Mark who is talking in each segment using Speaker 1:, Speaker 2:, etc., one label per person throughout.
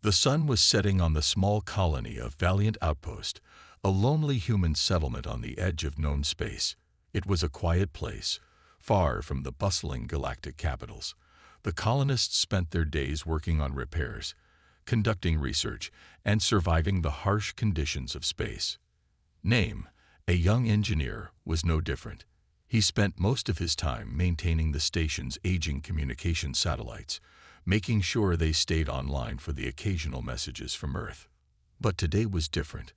Speaker 1: The sun was setting on the small colony of Valiant Outpost, a lonely human settlement on the edge of known space. It was a quiet place, far from the bustling galactic capitals. The colonists spent their days working on repairs, conducting research, and surviving the harsh conditions of space. Name, a young engineer, was no different. He spent most of his time maintaining the station's aging communication satellites, making sure they stayed online for the occasional messages from Earth. But today was different.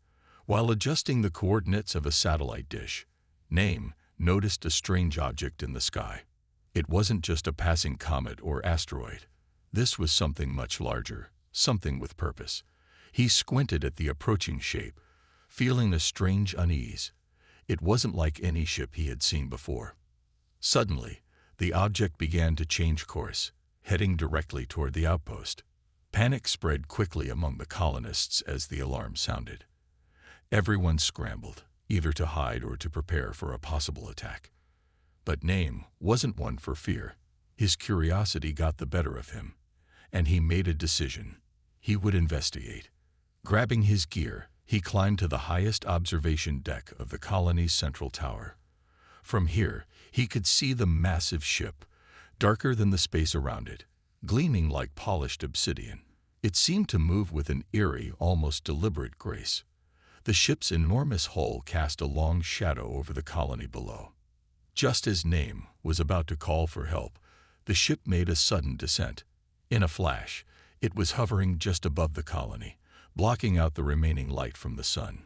Speaker 1: While adjusting the coordinates of a satellite dish, Name noticed a strange object in the sky. It wasn't just a passing comet or asteroid. This was something much larger, something with purpose. He squinted at the approaching shape, feeling a strange unease. It wasn't like any ship he had seen before. Suddenly, the object began to change course, heading directly toward the outpost. Panic spread quickly among the colonists as the alarm sounded. Everyone scrambled, either to hide or to prepare for a possible attack. But Name wasn't one for fear. His curiosity got the better of him, and he made a decision. He would investigate. Grabbing his gear, he climbed to the highest observation deck of the colony's central tower. From here, he could see the massive ship, darker than the space around it, gleaming like polished obsidian. It seemed to move with an eerie, almost deliberate grace. The ship's enormous hull cast a long shadow over the colony below. Just as Name was about to call for help, the ship made a sudden descent. In a flash, it was hovering just above the colony, blocking out the remaining light from the sun.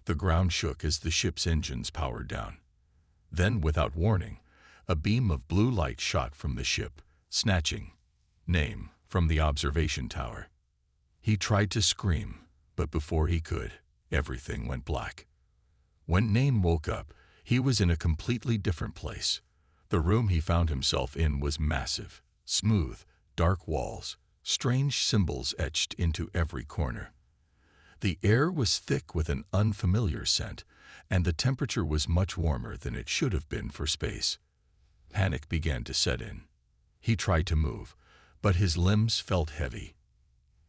Speaker 1: The ground shook as the ship's engines powered down. Then, without warning, a beam of blue light shot from the ship, snatching Name from the observation tower. He tried to scream, but before he could, everything went black. When Name woke up, he was in a completely different place. The room he found himself in was massive, smooth, dark walls, strange symbols etched into every corner. The air was thick with an unfamiliar scent, and the temperature was much warmer than it should have been for space. Panic began to set in. He tried to move, but his limbs felt heavy.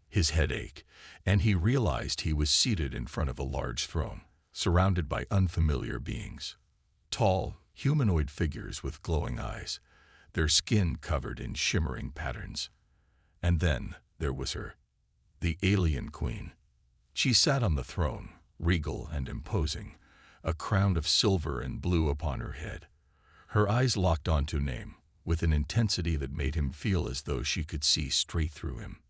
Speaker 1: His head ached, and he realized he was seated in front of a large throne, surrounded by unfamiliar beings. Tall, humanoid figures with glowing eyes, their skin covered in shimmering patterns. And then there was her, the alien queen. She sat on the throne, regal and imposing, a crown of silver and blue upon her head. Her eyes locked onto Name, with an intensity that made him feel as though she could see straight through him.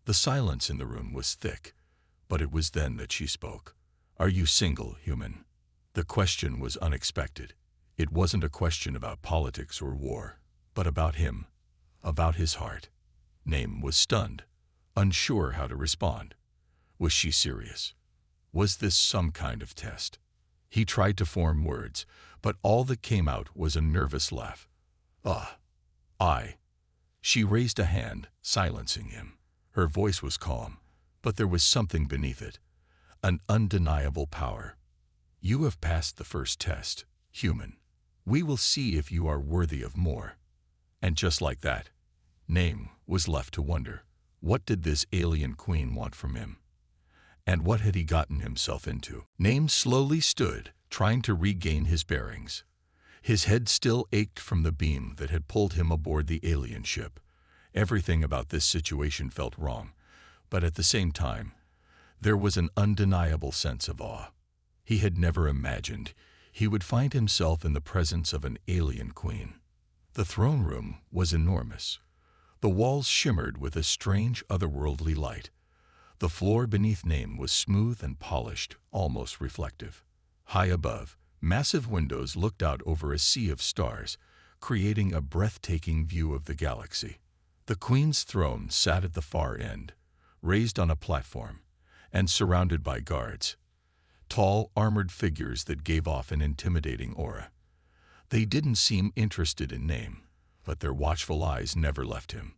Speaker 1: The silence in the room was thick, but it was then that she spoke. "Are you single, human?" The question was unexpected. It wasn't a question about politics or war, but about him, about his heart. Name was stunned, unsure how to respond. Was she serious? Was this some kind of test? He tried to form words, but all that came out was a nervous laugh. I. She raised a hand, silencing him. Her voice was calm, but there was something beneath it, an undeniable power. "You have passed the first test, human. We will see if you are worthy of more." And just like that, Name was left to wonder, what did this alien queen want from him? And what had he gotten himself into? Name slowly stood, trying to regain his bearings. His head still ached from the beam that had pulled him aboard the alien ship. Everything about this situation felt wrong, but at the same time, there was an undeniable sense of awe. He had never imagined he would find himself in the presence of an alien queen. The throne room was enormous. The walls shimmered with a strange otherworldly light. The floor beneath Name was smooth and polished, almost reflective. High above, massive windows looked out over a sea of stars, creating a breathtaking view of the galaxy. The queen's throne sat at the far end, raised on a platform, and surrounded by guards. Tall, armored figures that gave off an intimidating aura. They didn't seem interested in Name, but their watchful eyes never left him.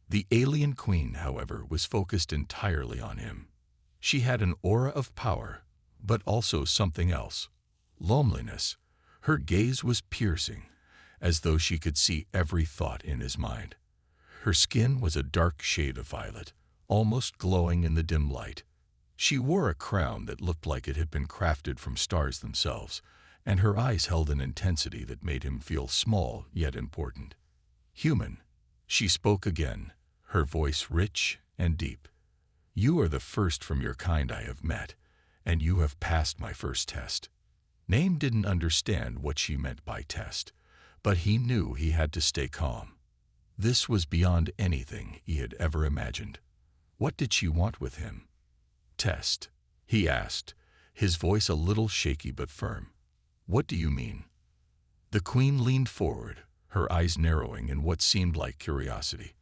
Speaker 1: The alien queen, however, was focused entirely on him. She had an aura of power, but also something else, loneliness. Her gaze was piercing, as though she could see every thought in his mind. Her skin was a dark shade of violet, almost glowing in the dim light. She wore a crown that looked like it had been crafted from stars themselves, and her eyes held an intensity that made him feel small yet important. "Human," she spoke again, her voice rich and deep. "You are the first from your kind I have met, and you have passed my first test." Name didn't understand what she meant by test, but he knew he had to stay calm. This was beyond anything he had ever imagined. What did she want with him? "Test?" he asked, his voice a little shaky but firm. "What do you mean?" The queen leaned forward, her eyes narrowing in what seemed like curiosity.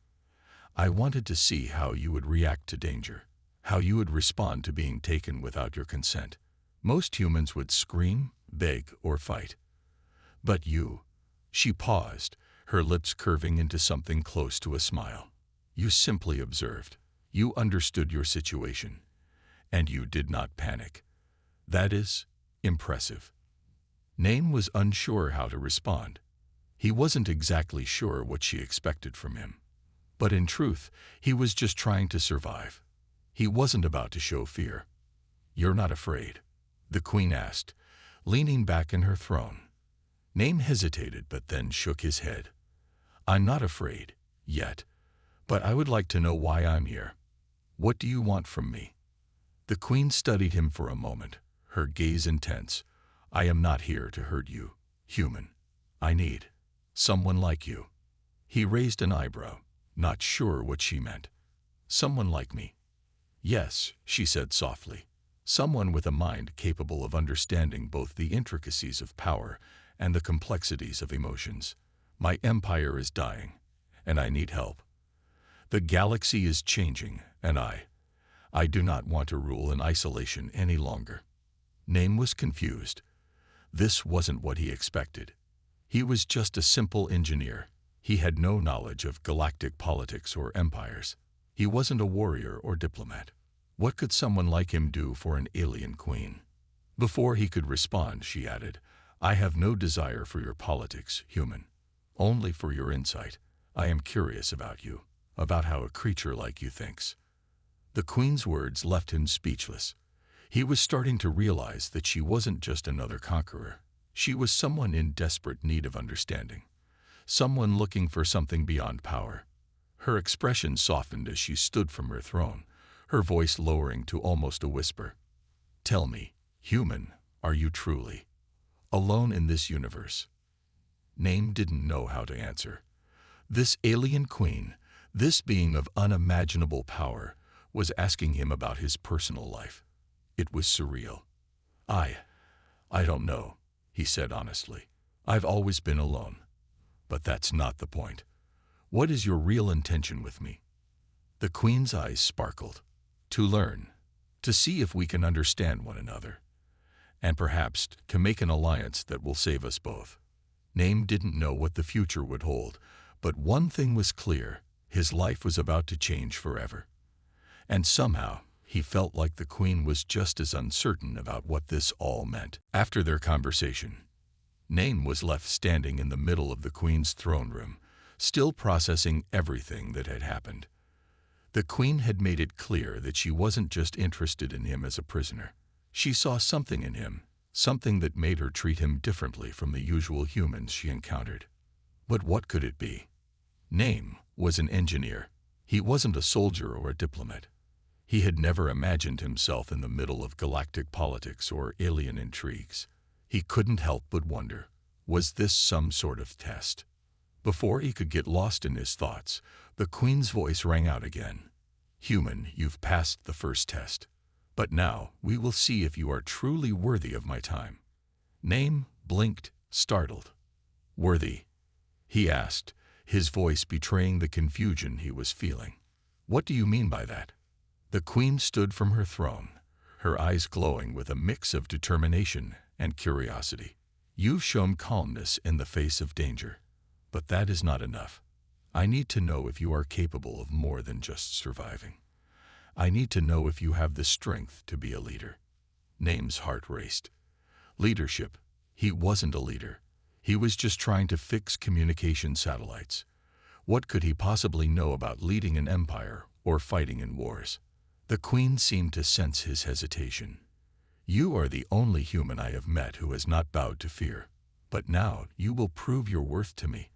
Speaker 1: "I wanted to see how you would react to danger, how you would respond to being taken without your consent. Most humans would scream, beg, or fight. But you—" She paused, her lips curving into something close to a smile. "You simply observed. You understood your situation. And you did not panic. That is impressive." Name was unsure how to respond. He wasn't exactly sure what she expected from him. But in truth, he was just trying to survive. He wasn't about to show fear. "You're not afraid?" the queen asked, leaning back in her throne. Name hesitated but then shook his head. "I'm not afraid, yet. But I would like to know why I'm here. What do you want from me?" The queen studied him for a moment, her gaze intense. "I am not here to hurt you, human. I need someone like you." He raised an eyebrow, not sure what she meant. "Someone like me?" "Yes," she said softly. "Someone with a mind capable of understanding both the intricacies of power and the complexities of emotions. My empire is dying, and I need help. The galaxy is changing, and I do not want to rule in isolation any longer." Name was confused. This wasn't what he expected. He was just a simple engineer. He had no knowledge of galactic politics or empires. He wasn't a warrior or diplomat. What could someone like him do for an alien queen? Before he could respond, she added, "I have no desire for your politics, human. Only for your insight. I am curious about you, about how a creature like you thinks." The queen's words left him speechless. He was starting to realize that she wasn't just another conqueror. She was someone in desperate need of understanding. Someone looking for something beyond power. Her expression softened as she stood from her throne, her voice lowering to almost a whisper. "Tell me, human, are you truly alone in this universe?" Name didn't know how to answer. This alien queen, this being of unimaginable power, was asking him about his personal life. It was surreal. I don't know," he said honestly. "I've always been alone. But that's not the point. What is your real intention with me?" The queen's eyes sparkled. "To learn, to see if we can understand one another, and perhaps to make an alliance that will save us both." Name didn't know what the future would hold, but one thing was clear: his life was about to change forever. And somehow, he felt like the queen was just as uncertain about what this all meant. After their conversation, Name was left standing in the middle of the queen's throne room, still processing everything that had happened. The queen had made it clear that she wasn't just interested in him as a prisoner. She saw something in him, something that made her treat him differently from the usual humans she encountered. But what could it be? Name was an engineer. He wasn't a soldier or a diplomat. He had never imagined himself in the middle of galactic politics or alien intrigues. He couldn't help but wonder, was this some sort of test? Before he could get lost in his thoughts, the queen's voice rang out again. "Human, you've passed the first test. But now we will see if you are truly worthy of my time." Name blinked, startled. "Worthy?" he asked, his voice betraying the confusion he was feeling. "What do you mean by that?" The queen stood from her throne, her eyes glowing with a mix of determination and curiosity. "You've shown calmness in the face of danger, but that is not enough. I need to know if you are capable of more than just surviving. I need to know if you have the strength to be a leader." Name's heart raced. Leadership? He wasn't a leader. He was just trying to fix communication satellites. What could he possibly know about leading an empire or fighting in wars. The queen seemed to sense his hesitation. You are the only human I have met who has not bowed to fear. But now you will prove your worth to me.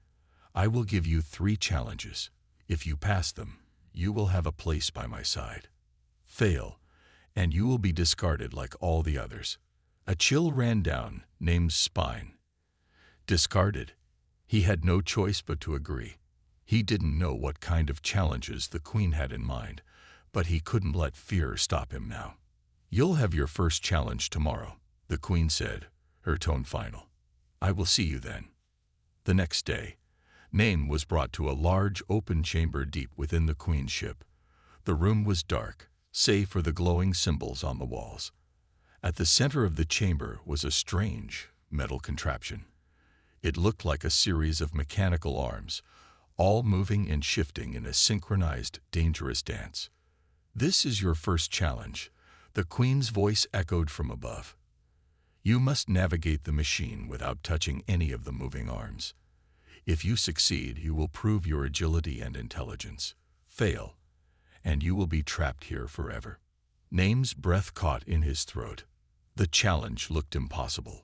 Speaker 1: I will give you 3 challenges. If you pass them, you will have a place by my side. Fail, and you will be discarded like all the others. A chill ran down Name's spine. Discarded? He had no choice but to agree. He didn't know what kind of challenges the queen had in mind, but he couldn't let fear stop him now. You'll have your first challenge tomorrow, the queen said, her tone final. I will see you then. The next day, Name was brought to a large open chamber deep within the queen's ship. The room was dark, save for the glowing symbols on the walls. At the center of the chamber was a strange metal contraption. It looked like a series of mechanical arms, all moving and shifting in a synchronized, dangerous dance. This is your first challenge, the queen's voice echoed from above. You must navigate the machine without touching any of the moving arms. If you succeed, you will prove your agility and intelligence. Fail, and you will be trapped here forever. Name's breath caught in his throat. The challenge looked impossible.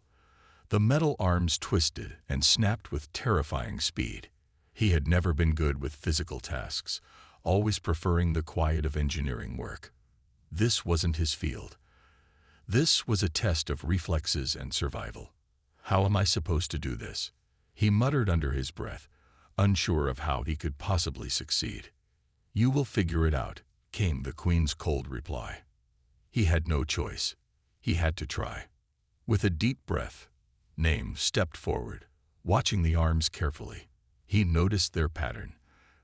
Speaker 1: The metal arms twisted and snapped with terrifying speed. He had never been good with physical tasks, always preferring the quiet of engineering work. This wasn't his field. This was a test of reflexes and survival. How am I supposed to do this? He muttered under his breath, unsure of how he could possibly succeed. You will figure it out, came the queen's cold reply. He had no choice. He had to try. With a deep breath, Name stepped forward, watching the arms carefully. He noticed their pattern,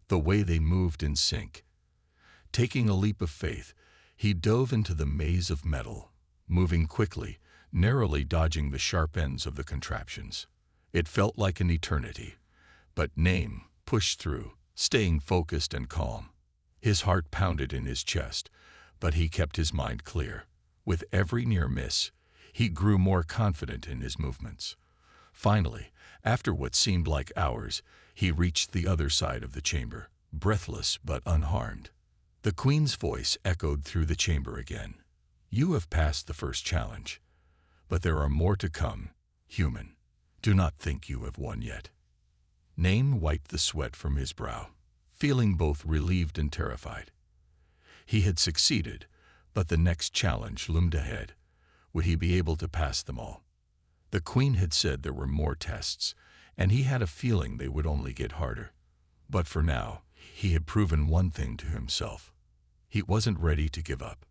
Speaker 1: the way they moved in sync. Taking a leap of faith, he dove into the maze of metal, moving quickly, narrowly dodging the sharp ends of the contraptions. It felt like an eternity, but Name pushed through, staying focused and calm. His heart pounded in his chest, but he kept his mind clear. With every near miss, he grew more confident in his movements. Finally, after what seemed like hours, he reached the other side of the chamber, breathless but unharmed. The queen's voice echoed through the chamber again. You have passed the first challenge, but there are more to come, human. Do not think you have won yet. Name wiped the sweat from his brow, feeling both relieved and terrified. He had succeeded, but the next challenge loomed ahead. Would he be able to pass them all? The queen had said there were more tests, and he had a feeling they would only get harder. But for now, he had proven one thing to himself. He wasn't ready to give up.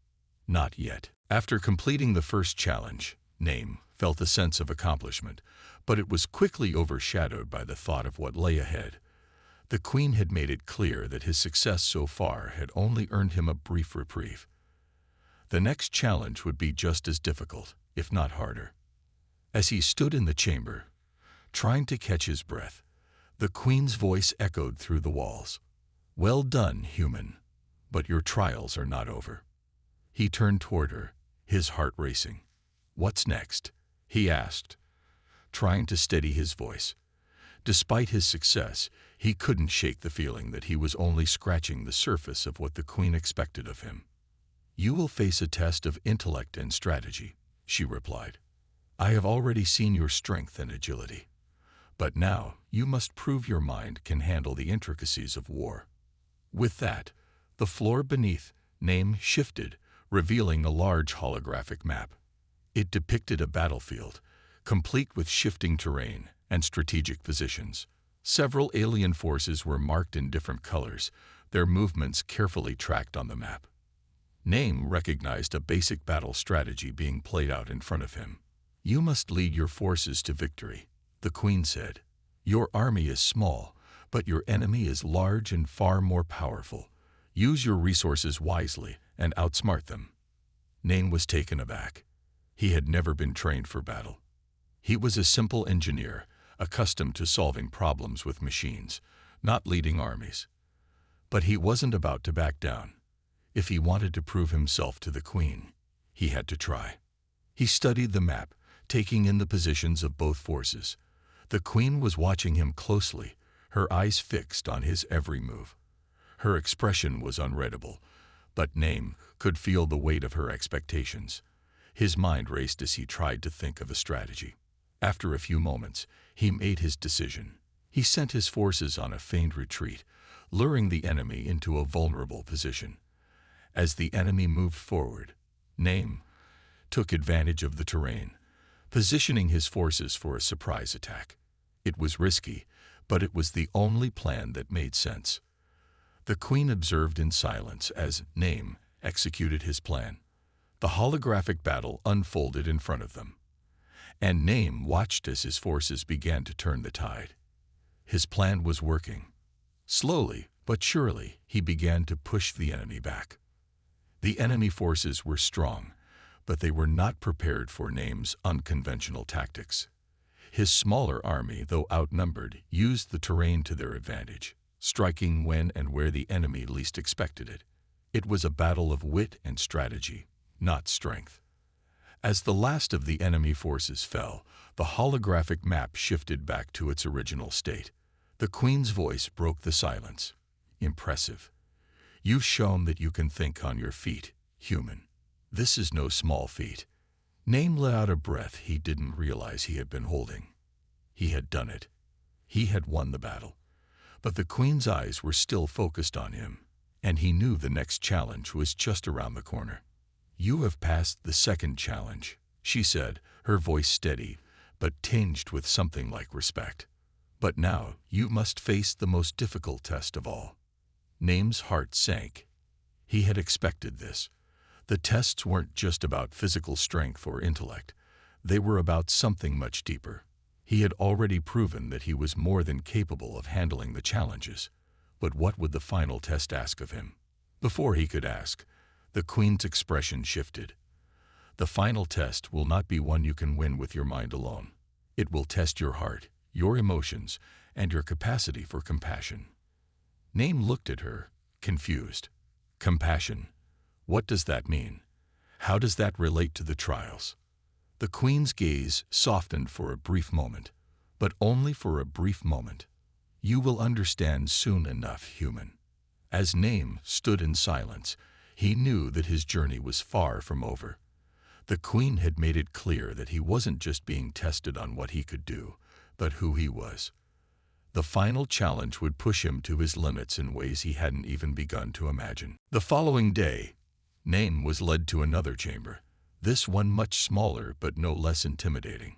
Speaker 1: Not yet. After completing the first challenge, Name felt a sense of accomplishment, but it was quickly overshadowed by the thought of what lay ahead. The queen had made it clear that his success so far had only earned him a brief reprieve. The next challenge would be just as difficult, if not harder. As he stood in the chamber, trying to catch his breath, the queen's voice echoed through the walls. Well done, human, but your trials are not over. He turned toward her, his heart racing. What's next? He asked, trying to steady his voice. Despite his success, he couldn't shake the feeling that he was only scratching the surface of what the queen expected of him. You will face a test of intellect and strategy, she replied. I have already seen your strength and agility. But now you must prove your mind can handle the intricacies of war. With that, the floor beneath Name shifted, revealing a large holographic map. It depicted a battlefield, complete with shifting terrain and strategic positions. Several alien forces were marked in different colors, their movements carefully tracked on the map. Name recognized a basic battle strategy being played out in front of him. You must lead your forces to victory, the queen said. Your army is small, but your enemy is large and far more powerful. Use your resources wisely and outsmart them. Name was taken aback. He had never been trained for battle. He was a simple engineer, accustomed to solving problems with machines, not leading armies. But he wasn't about to back down. If he wanted to prove himself to the queen, he had to try. He studied the map, taking in the positions of both forces. The queen was watching him closely, her eyes fixed on his every move. Her expression was unreadable, but Name could feel the weight of her expectations. His mind raced as he tried to think of a strategy. After a few moments, he made his decision. He sent his forces on a feigned retreat, luring the enemy into a vulnerable position. As the enemy moved forward, Name took advantage of the terrain, positioning his forces for a surprise attack. It was risky, but it was the only plan that made sense. The Queen observed in silence as Name executed his plan. The holographic battle unfolded in front of them, and Name watched as his forces began to turn the tide. His plan was working. Slowly but surely, he began to push the enemy back. The enemy forces were strong, but they were not prepared for Name's unconventional tactics. His smaller army, though outnumbered, used the terrain to their advantage, striking when and where the enemy least expected it. It was a battle of wit and strategy, not strength. As the last of the enemy forces fell, the holographic map shifted back to its original state. The Queen's voice broke the silence. Impressive. You've shown that you can think on your feet, human. This is no small feat. Name let out a breath he didn't realize he had been holding. He had done it. He had won the battle. But the Queen's eyes were still focused on him, and he knew the next challenge was just around the corner. You have passed the second challenge, she said, her voice steady, but tinged with something like respect. But now you must face the most difficult test of all. Name's heart sank. He had expected this. The tests weren't just about physical strength or intellect. They were about something much deeper. He had already proven that he was more than capable of handling the challenges. But what would the final test ask of him? Before he could ask, the Queen's expression shifted. The final test will not be one you can win with your mind alone. It will test your heart, your emotions, and your capacity for compassion. Name looked at her, confused. Compassion. What does that mean? How does that relate to the trials? The Queen's gaze softened for a brief moment, but only for a brief moment. You will understand soon enough, human. As Name stood in silence, he knew that his journey was far from over. The Queen had made it clear that he wasn't just being tested on what he could do, but who he was. The final challenge would push him to his limits in ways he hadn't even begun to imagine. The following day, Name was led to another chamber, this one much smaller but no less intimidating.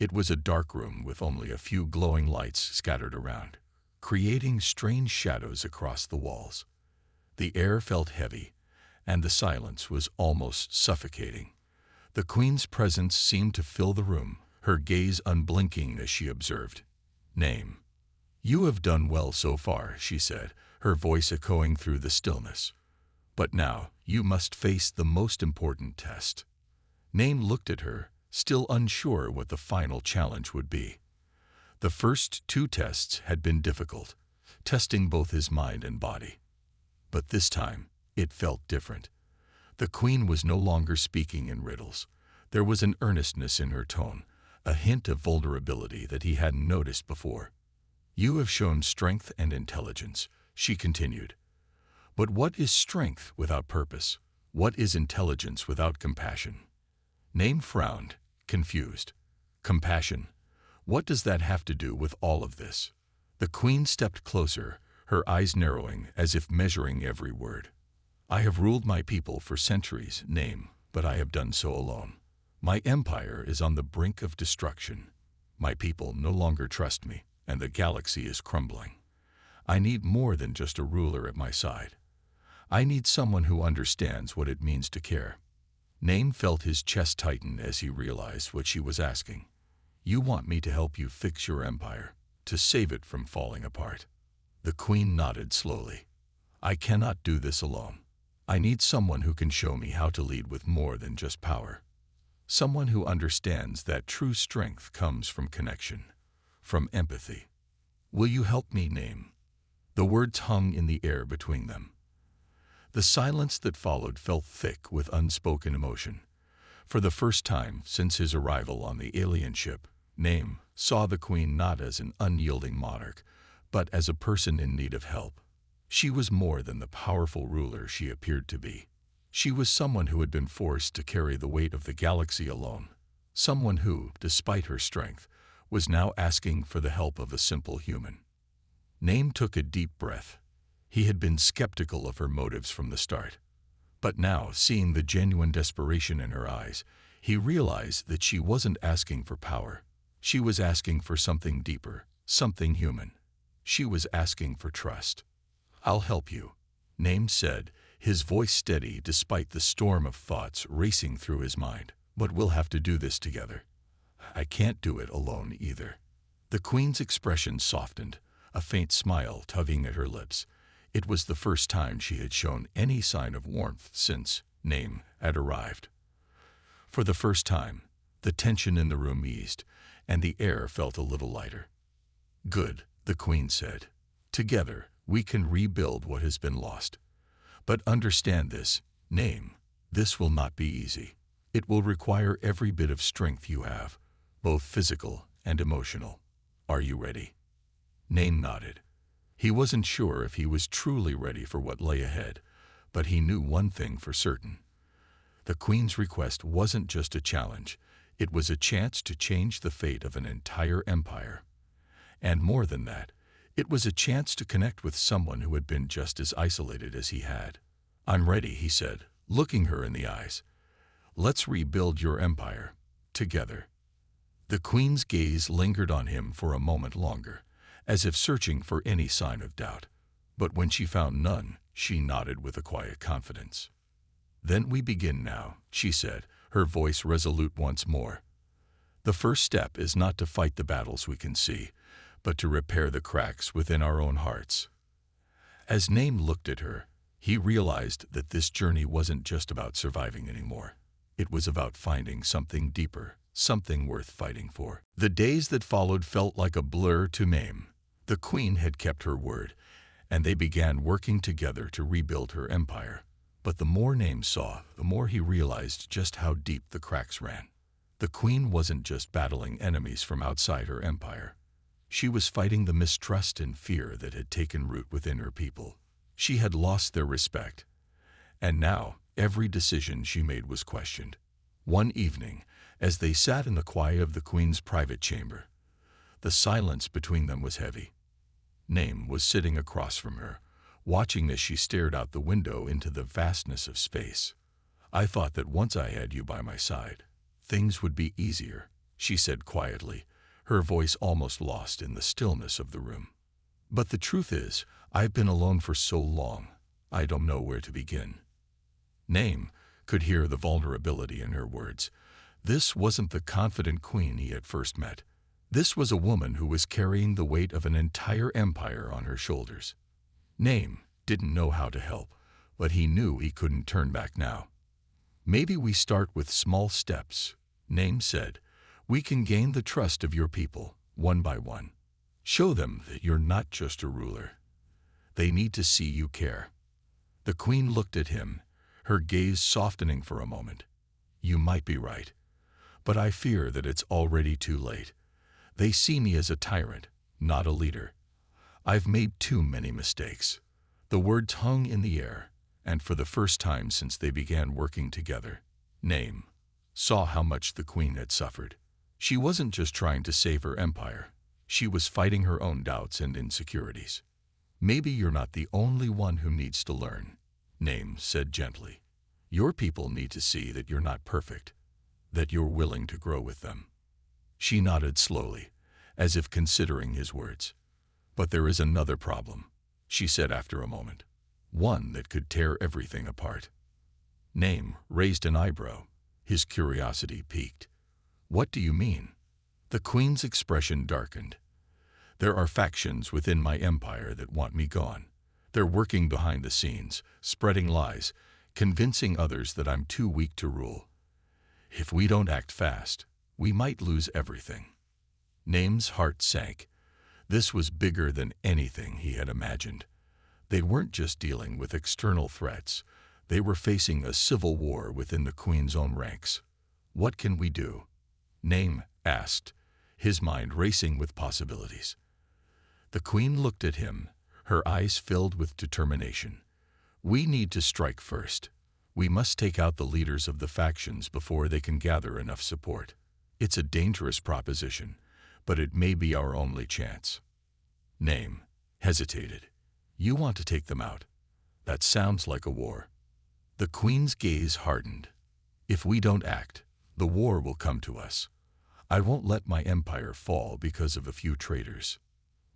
Speaker 1: It was a dark room with only a few glowing lights scattered around, creating strange shadows across the walls. The air felt heavy, and the silence was almost suffocating. The Queen's presence seemed to fill the room, her gaze unblinking as she observed. Name. You have done well so far, she said, her voice echoing through the stillness. But now you must face the most important test. Name looked at her, still unsure what the final challenge would be. The first two tests had been difficult, testing both his mind and body. But this time, it felt different. The Queen was no longer speaking in riddles. There was an earnestness in her tone, a hint of vulnerability that he hadn't noticed before. You have shown strength and intelligence, she continued. But what is strength without purpose? What is intelligence without compassion? Name frowned, confused. Compassion. What does that have to do with all of this? The Queen stepped closer, her eyes narrowing as if measuring every word. I have ruled my people for centuries, Name, but I have done so alone. My empire is on the brink of destruction. My people no longer trust me, and the galaxy is crumbling. I need more than just a ruler at my side. I need someone who understands what it means to care. Name felt his chest tighten as he realized what she was asking. You want me to help you fix your empire, to save it from falling apart. The Queen nodded slowly. I cannot do this alone. I need someone who can show me how to lead with more than just power. Someone who understands that true strength comes from connection, from empathy. Will you help me, Name? The words hung in the air between them. The silence that followed felt thick with unspoken emotion. For the first time since his arrival on the alien ship, Name saw the Queen not as an unyielding monarch, but as a person in need of help. She was more than the powerful ruler she appeared to be. She was someone who had been forced to carry the weight of the galaxy alone. Someone who, despite her strength, was now asking for the help of a simple human. Name took a deep breath. He had been skeptical of her motives from the start. But now, seeing the genuine desperation in her eyes, he realized that she wasn't asking for power. She was asking for something deeper, something human. She was asking for trust. "I'll help you," Name said, his voice steady despite the storm of thoughts racing through his mind. "But we'll have to do this together. I can't do it alone either." The Queen's expression softened, a faint smile tugging at her lips. It was the first time she had shown any sign of warmth since Name had arrived. For the first time, the tension in the room eased, and the air felt a little lighter. "Good," the Queen said. "Together, we can rebuild what has been lost. But understand this, Name, this will not be easy. It will require every bit of strength you have, both physical and emotional. Are you ready?" Name nodded. He wasn't sure if he was truly ready for what lay ahead, but he knew one thing for certain. The Queen's request wasn't just a challenge, it was a chance to change the fate of an entire empire. And more than that, it was a chance to connect with someone who had been just as isolated as he had. "I'm ready," he said, looking her in the eyes. "Let's rebuild your empire, together." The Queen's gaze lingered on him for a moment longer, as if searching for any sign of doubt. But when she found none, she nodded with a quiet confidence. "Then we begin now," she said, her voice resolute once more. "The first step is not to fight the battles we can see, but to repair the cracks within our own hearts." As Name looked at her, he realized that this journey wasn't just about surviving anymore. It was about finding something deeper, something worth fighting for. The days that followed felt like a blur to Name. The Queen had kept her word, and they began working together to rebuild her empire. But the more Name saw, the more he realized just how deep the cracks ran. The Queen wasn't just battling enemies from outside her empire. She was fighting the mistrust and fear that had taken root within her people. She had lost their respect, and now every decision she made was questioned. One evening, as they sat in the quiet of the Queen's private chamber, the silence between them was heavy. Name was sitting across from her, watching as she stared out the window into the vastness of space. "I thought that once I had you by my side, things would be easier," she said quietly, her voice almost lost in the stillness of the room. "But the truth is, I've been alone for so long, I don't know where to begin." Name could hear the vulnerability in her words. This wasn't the confident Queen he had first met. This was a woman who was carrying the weight of an entire empire on her shoulders. Name didn't know how to help, but he knew he couldn't turn back now. "Maybe we start with small steps," Name said. "We can gain the trust of your people, one by one. Show them that you're not just a ruler. They need to see you care." The Queen looked at him, her gaze softening for a moment. "You might be right, but I fear that it's already too late. They see me as a tyrant, not a leader. I've made too many mistakes." The words hung in the air, and for the first time since they began working together, Name saw how much the Queen had suffered. She wasn't just trying to save her empire. She was fighting her own doubts and insecurities. "Maybe you're not the only one who needs to learn," Name said gently. "Your people need to see that you're not perfect, that you're willing to grow with them." She nodded slowly, as if considering his words. "But there is another problem," she said after a moment. "One that could tear everything apart." Name raised an eyebrow, his curiosity piqued. "What do you mean?" The Queen's expression darkened. "There are factions within my empire that want me gone. They're working behind the scenes, spreading lies, convincing others that I'm too weak to rule. If we don't act fast, we might lose everything." Name's heart sank. This was bigger than anything he had imagined. They weren't just dealing with external threats. They were facing a civil war within the Queen's own ranks. "What can we do?" Name asked, his mind racing with possibilities. The Queen looked at him, her eyes filled with determination. "We need to strike first. We must take out the leaders of the factions before they can gather enough support. It's a dangerous proposition, but it may be our only chance." Name hesitated. "You want to take them out? That sounds like a war." The Queen's gaze hardened. "If we don't act, the war will come to us. I won't let my empire fall because of a few traitors."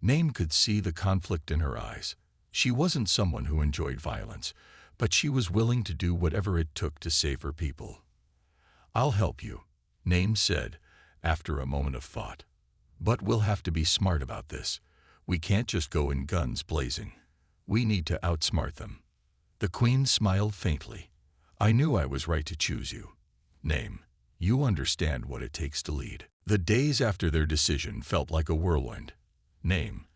Speaker 1: Name could see the conflict in her eyes. She wasn't someone who enjoyed violence, but she was willing to do whatever it took to save her people. "I'll help you," Name said, after a moment of thought. "But we'll have to be smart about this. We can't just go in guns blazing. We need to outsmart them." The Queen smiled faintly. "I knew I was right to choose you. Name, you understand what it takes to lead." The days after their decision felt like a whirlwind. Name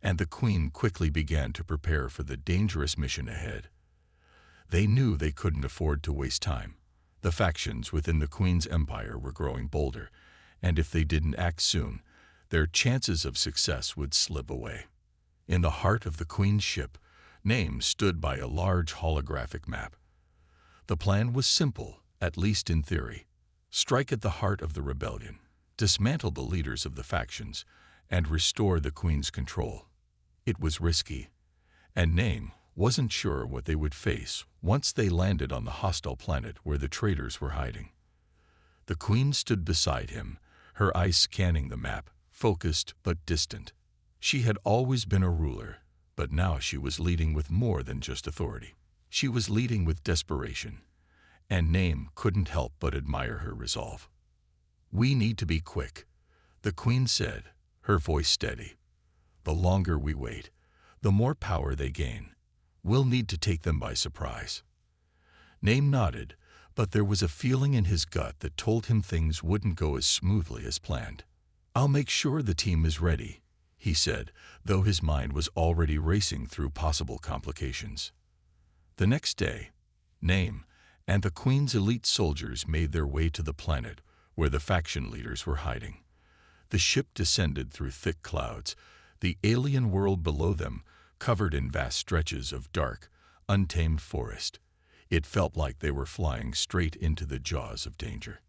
Speaker 1: and the Queen quickly began to prepare for the dangerous mission ahead. They knew they couldn't afford to waste time. The factions within the Queen's empire were growing bolder, and if they didn't act soon, their chances of success would slip away. In the heart of the Queen's ship, Name stood by a large holographic map. The plan was simple, at least in theory. Strike at the heart of the rebellion, dismantle the leaders of the factions, and restore the Queen's control. It was risky, and Name wasn't sure what they would face once they landed on the hostile planet where the traitors were hiding. The Queen stood beside him, her eyes scanning the map, focused but distant. She had always been a ruler, but now she was leading with more than just authority. She was leading with desperation, and Name couldn't help but admire her resolve. "We need to be quick," the Queen said, her voice steady. "The longer we wait, the more power they gain. We'll need to take them by surprise." Name nodded, but there was a feeling in his gut that told him things wouldn't go as smoothly as planned. "I'll make sure the team is ready," he said, though his mind was already racing through possible complications. The next day, Name and the Queen's elite soldiers made their way to the planet where the faction leaders were hiding. The ship descended through thick clouds, the alien world below them covered in vast stretches of dark, untamed forest. It felt like they were flying straight into the jaws of danger.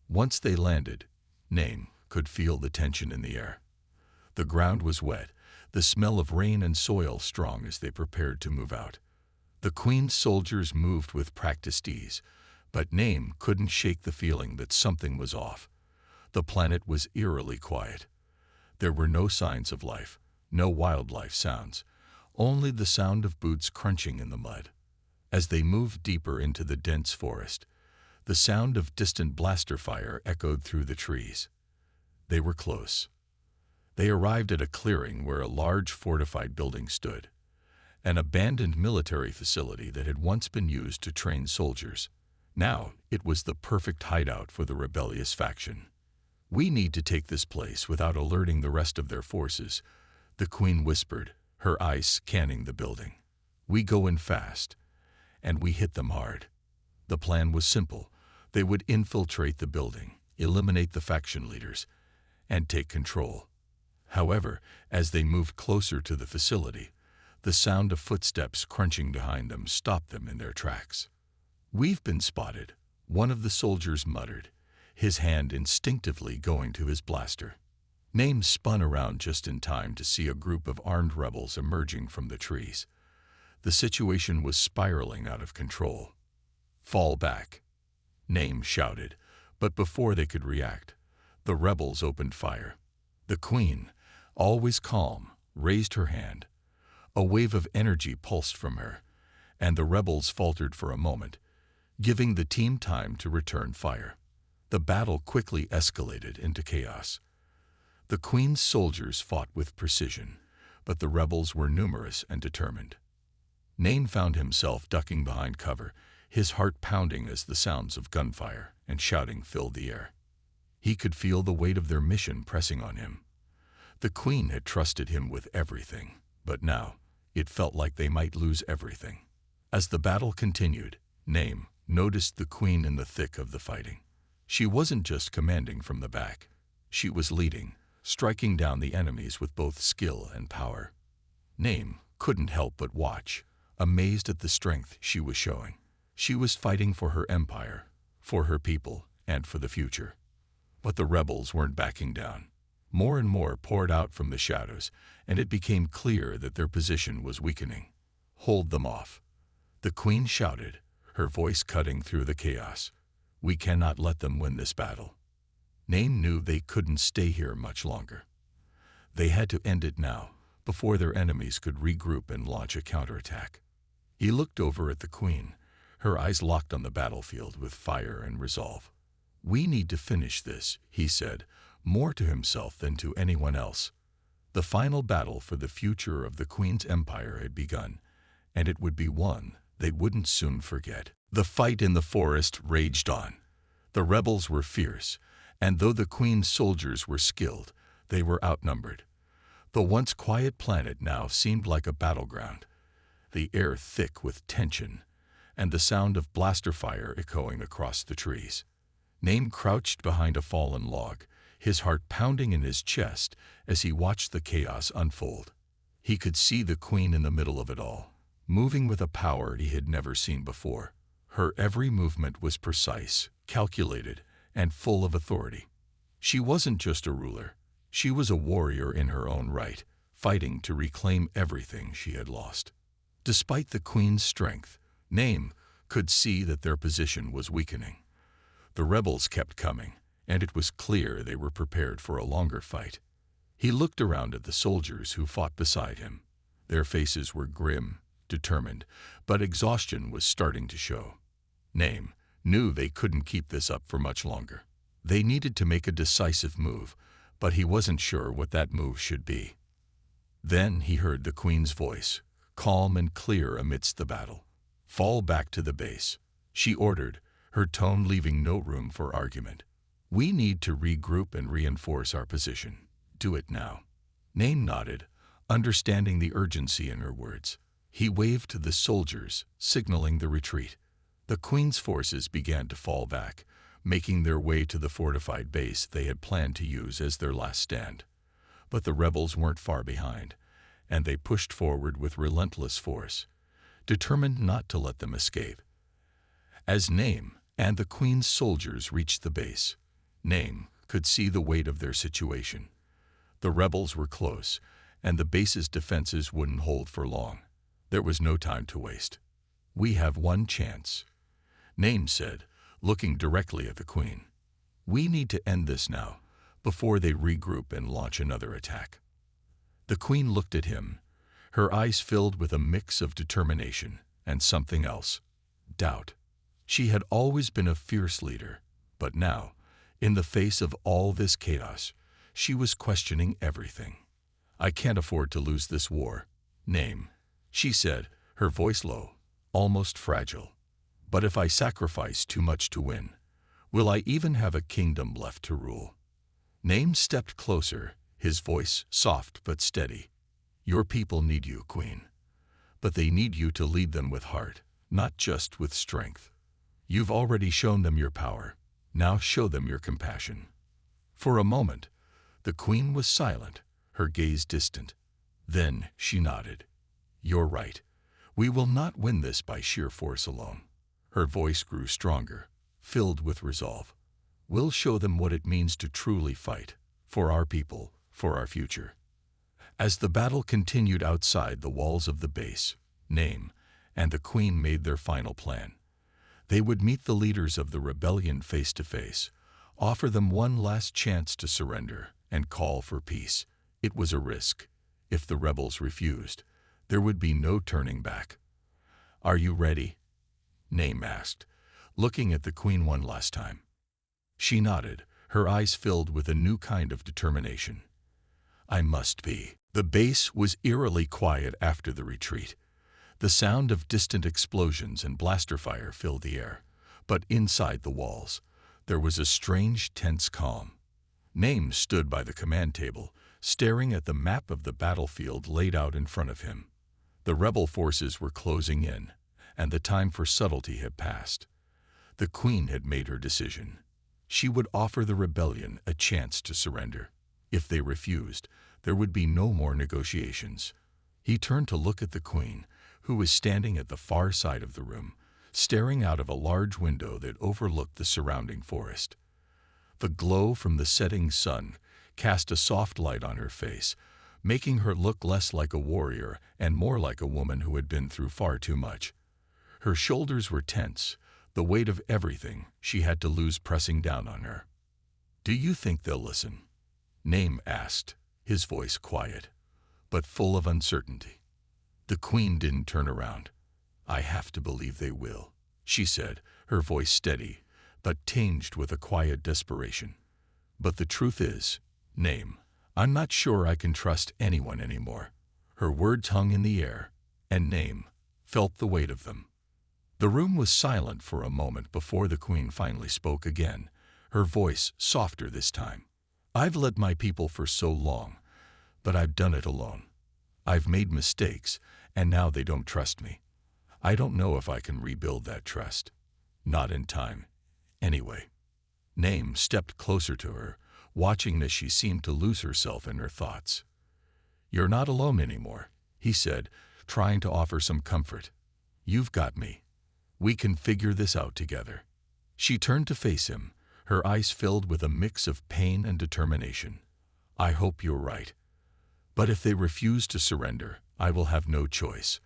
Speaker 1: Once they landed, Name could feel the tension in the air. The ground was wet, the smell of rain and soil strong as they prepared to move out. The Queen's soldiers moved with practiced ease, but Name couldn't shake the feeling that something was off. The planet was eerily quiet. There were no signs of life, no wildlife sounds, only the sound of boots crunching in the mud. As they moved deeper into the dense forest, the sound of distant blaster fire echoed through the trees. They were close. They arrived at a clearing where a large fortified building stood, an abandoned military facility that had once been used to train soldiers. Now it was the perfect hideout for the rebellious faction. "We need to take this place without alerting the rest of their forces," the Queen whispered, her eyes scanning the building. "We go in fast, and we hit them hard." The plan was simple. They would infiltrate the building, eliminate the faction leaders, and take control. However, as they moved closer to the facility, the sound of footsteps crunching behind them stopped them in their tracks. "We've been spotted," one of the soldiers muttered, his hand instinctively going to his blaster. Name spun around just in time to see a group of armed rebels emerging from the trees. The situation was spiraling out of control. "Fall back," Name shouted, but before they could react, the rebels opened fire. The Queen, always calm, raised her hand. A wave of energy pulsed from her, and the rebels faltered for a moment, giving the team time to return fire. The battle quickly escalated into chaos. The Queen's soldiers fought with precision, but the rebels were numerous and determined. Name found himself ducking behind cover, his heart pounding as the sounds of gunfire and shouting filled the air. He could feel the weight of their mission pressing on him. The Queen had trusted him with everything, but now it felt like they might lose everything. As the battle continued, Name noticed the Queen in the thick of the fighting. She wasn't just commanding from the back. She was leading, striking down the enemies with both skill and power. Name couldn't help but watch, amazed at the strength she was showing. She was fighting for her empire, for her people, and for the future. But the rebels weren't backing down. More and more poured out from the shadows, and it became clear that their position was weakening. "Hold them off," the queen shouted, her voice cutting through the chaos. "We cannot let them win this battle." Nain knew they couldn't stay here much longer. They had to end it now, before their enemies could regroup and launch a counterattack. He looked over at the queen, her eyes locked on the battlefield with fire and resolve. "We need to finish this," he said, more to himself than to anyone else. The final battle for the future of the Queen's empire had begun, and it would be one they wouldn't soon forget. The fight in the forest raged on. The rebels were fierce, and though the Queen's soldiers were skilled, they were outnumbered. The once quiet planet now seemed like a battleground, the air thick with tension, and the sound of blaster fire echoing across the trees. Nain crouched behind a fallen log, his heart pounding in his chest as he watched the chaos unfold. He could see the queen in the middle of it all, moving with a power he had never seen before. Her every movement was precise, calculated, and full of authority. She wasn't just a ruler. She was a warrior in her own right, fighting to reclaim everything she had lost. Despite the queen's strength, Nain could see that their position was weakening. The rebels kept coming, and it was clear they were prepared for a longer fight. He looked around at the soldiers who fought beside him. Their faces were grim, determined, but exhaustion was starting to show. Nain knew they couldn't keep this up for much longer. They needed to make a decisive move, but he wasn't sure what that move should be. Then he heard the queen's voice, calm and clear amidst the battle. "Fall back to the base," she ordered, her tone leaving no room for argument. "We need to regroup and reinforce our position. Do it now." Nain nodded, understanding the urgency in her words. He waved to the soldiers, signaling the retreat. The Queen's forces began to fall back, making their way to the fortified base they had planned to use as their last stand. But the rebels weren't far behind, and they pushed forward with relentless force, determined not to let them escape. As Nain and the Queen's soldiers reached the base, Nain could see the weight of their situation. The rebels were close, and the base's defenses wouldn't hold for long. There was no time to waste. "We have one chance," Nain said, looking directly at the Queen. "We need to end this now, before they regroup and launch another attack." The Queen looked at him, her eyes filled with a mix of determination and something else, doubt. She had always been a fierce leader, but now, in the face of all this chaos, she was questioning everything. "I can't afford to lose this war, Nain," she said, her voice low, almost fragile. "But if I sacrifice too much to win, will I even have a kingdom left to rule?" Nain stepped closer, his voice soft but steady. "Your people need you, Queen. But they need you to lead them with heart, not just with strength. You've already shown them your power. Now show them your compassion." For a moment, the Queen was silent, her gaze distant. Then she nodded. "You're right. We will not win this by sheer force alone." Her voice grew stronger, filled with resolve. "We'll show them what it means to truly fight, for our people, for our future." As the battle continued outside the walls of the base, Nain and the Queen made their final plan. They would meet the leaders of the rebellion face to face, offer them one last chance to surrender, and call for peace. It was a risk. If the rebels refused, there would be no turning back. "Are you ready?" Nain asked, looking at the Queen one last time. She nodded, her eyes filled with a new kind of determination. "I must be." The base was eerily quiet after the retreat. The sound of distant explosions and blaster fire filled the air, but inside the walls, there was a strange, tense calm. Nain stood by the command table, staring at the map of the battlefield laid out in front of him. The rebel forces were closing in, and the time for subtlety had passed. The Queen had made her decision. She would offer the rebellion a chance to surrender. If they refused, there would be no more negotiations. He turned to look at the queen, who was standing at the far side of the room, staring out of a large window that overlooked the surrounding forest. The glow from the setting sun cast a soft light on her face, making her look less like a warrior and more like a woman who had been through far too much. Her shoulders were tense, the weight of everything she had to lose pressing down on her. "Do you think they'll listen?" Name asked, his voice quiet, but full of uncertainty. The queen didn't turn around. "I have to believe they will," she said, her voice steady, but tinged with a quiet desperation. "But the truth is, Name, I'm not sure I can trust anyone anymore." Her words hung in the air, and Name felt the weight of them. The room was silent for a moment before the queen finally spoke again, her voice softer this time. "I've led my people for so long, but I've done it alone. I've made mistakes, and now they don't trust me. I don't know if I can rebuild that trust. Not in time, anyway." Name stepped closer to her, watching as she seemed to lose herself in her thoughts. "You're not alone anymore," he said, trying to offer some comfort. "You've got me. We can figure this out together." She turned to face him, her eyes filled with a mix of pain and determination. "I hope you're right. But if they refuse to surrender, I will have no choice.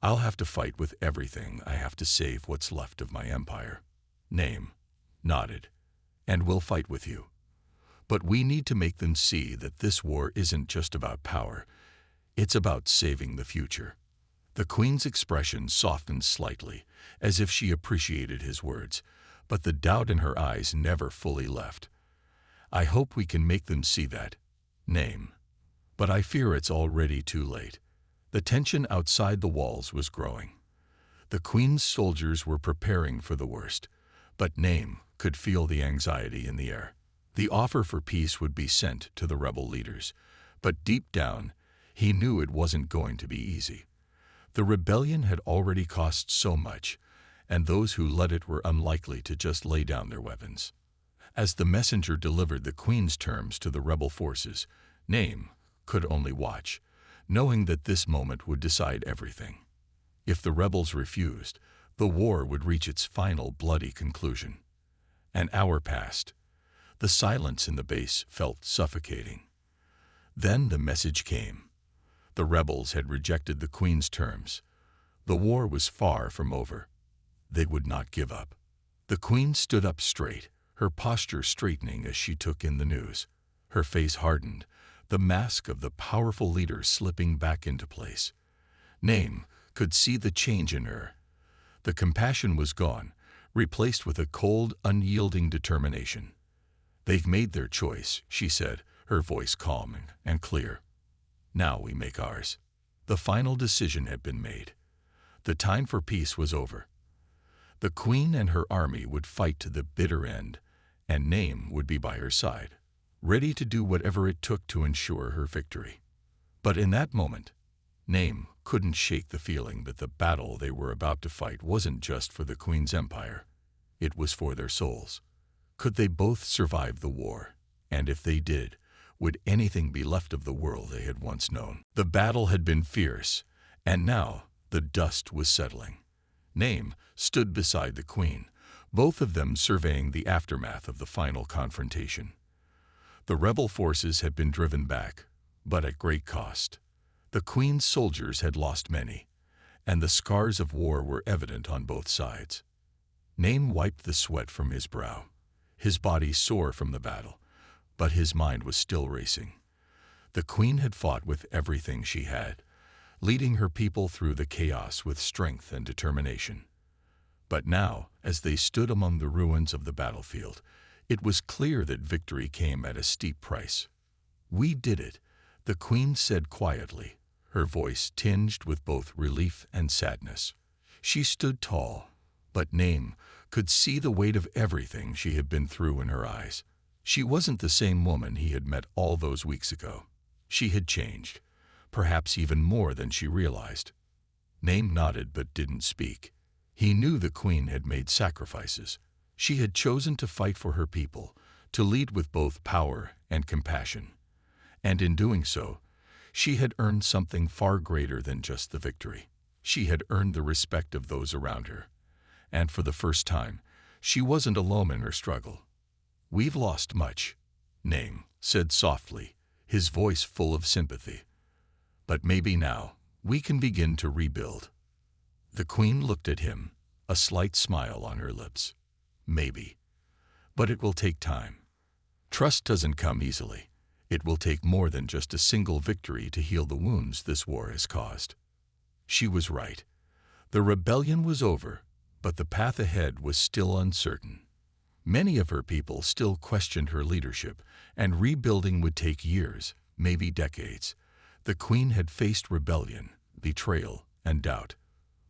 Speaker 1: I'll have to fight with everything I have to save what's left of my empire." Name nodded. "And we'll fight with you. But we need to make them see that this war isn't just about power. It's about saving the future." The queen's expression softened slightly, as if she appreciated his words, but the doubt in her eyes never fully left. "I hope we can make them see that, Name. But I fear it's already too late." The tension outside the walls was growing. The queen's soldiers were preparing for the worst, but Name could feel the anxiety in the air. The offer for peace would be sent to the rebel leaders, but deep down, he knew it wasn't going to be easy. The rebellion had already cost so much, and those who led it were unlikely to just lay down their weapons. As the messenger delivered the queen's terms to the rebel forces, Name could only watch, knowing that this moment would decide everything. If the rebels refused, the war would reach its final bloody conclusion. An hour passed. The silence in the base felt suffocating. Then the message came. The rebels had rejected the queen's terms. The war was far from over. They would not give up. The queen stood up straight, her posture straightening as she took in the news. Her face hardened, the mask of the powerful leader slipping back into place. Name could see the change in her. The compassion was gone, replaced with a cold, unyielding determination. "They've made their choice," she said, her voice calm and clear. "Now we make ours." The final decision had been made. The time for peace was over. The queen and her army would fight to the bitter end, and Name would be by her side, ready to do whatever it took to ensure her victory. But in that moment, Name couldn't shake the feeling that the battle they were about to fight wasn't just for the queen's empire. It was for their souls. Could they both survive the war? And if they did, would anything be left of the world they had once known? The battle had been fierce, and now the dust was settling. Name stood beside the queen, both of them surveying the aftermath of the final confrontation. The rebel forces had been driven back, but at great cost. The queen's soldiers had lost many, and the scars of war were evident on both sides. Name wiped the sweat from his brow, his body sore from the battle, but his mind was still racing. The queen had fought with everything she had, leading her people through the chaos with strength and determination. But now, as they stood among the ruins of the battlefield, it was clear that victory came at a steep price. "We did it," the queen said quietly, her voice tinged with both relief and sadness. She stood tall, but Name could see the weight of everything she had been through in her eyes. She wasn't the same woman he had met all those weeks ago. She had changed, perhaps even more than she realized. Name nodded but didn't speak. He knew the queen had made sacrifices. She had chosen to fight for her people, to lead with both power and compassion. And in doing so, She had earned something far greater than just the victory. She had earned the respect of those around her. And for the first time, she wasn't alone in her struggle. "We've lost much," Name said softly, his voice full of sympathy. "But maybe now, we can begin to rebuild." The Queen looked at him, a slight smile on her lips. "Maybe. But it will take time. Trust doesn't come easily. It will take more than just a single victory to heal the wounds this war has caused." She was right. The rebellion was over, but the path ahead was still uncertain. Many of her people still questioned her leadership, and rebuilding would take years, maybe decades. The Queen had faced rebellion, betrayal, and doubt.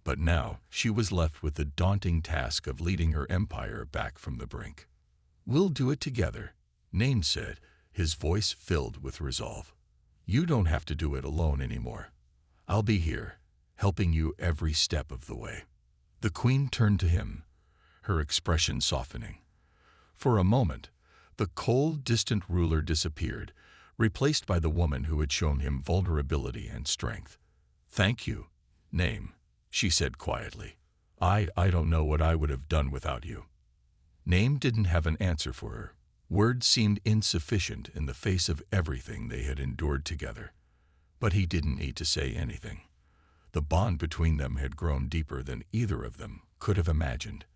Speaker 1: But now she was left with the daunting task of leading her empire back from the brink. "We'll do it together," Name said, his voice filled with resolve. "You don't have to do it alone anymore. I'll be here, helping you every step of the way." The Queen turned to him, her expression softening. For a moment, the cold, distant ruler disappeared, replaced by the woman who had shown him vulnerability and strength. "Thank you, Name," she said quietly. I don't know what I would have done without you." Name didn't have an answer for her. Words seemed insufficient in the face of everything they had endured together. But he didn't need to say anything. The bond between them had grown deeper than either of them could have imagined.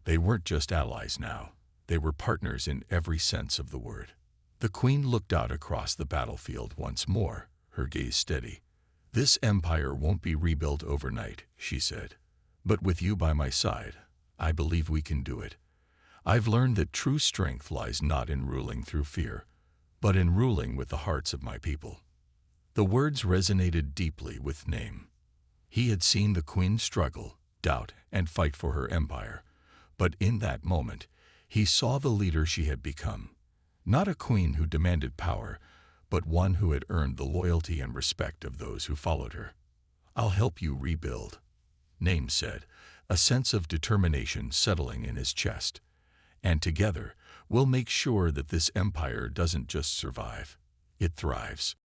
Speaker 1: They weren't just allies now. They were partners in every sense of the word. The Queen looked out across the battlefield once more, her gaze steady. "This empire won't be rebuilt overnight," she said. "But with you by my side, I believe we can do it. I've learned that true strength lies not in ruling through fear, but in ruling with the hearts of my people." The words resonated deeply with Name. He had seen the Queen struggle, doubt, and fight for her empire. But in that moment, he saw the leader she had become. Not a queen who demanded power, but one who had earned the loyalty and respect of those who followed her. "I'll help you rebuild," Name said, a sense of determination settling in his chest. "And together, we'll make sure that this empire doesn't just survive, it thrives."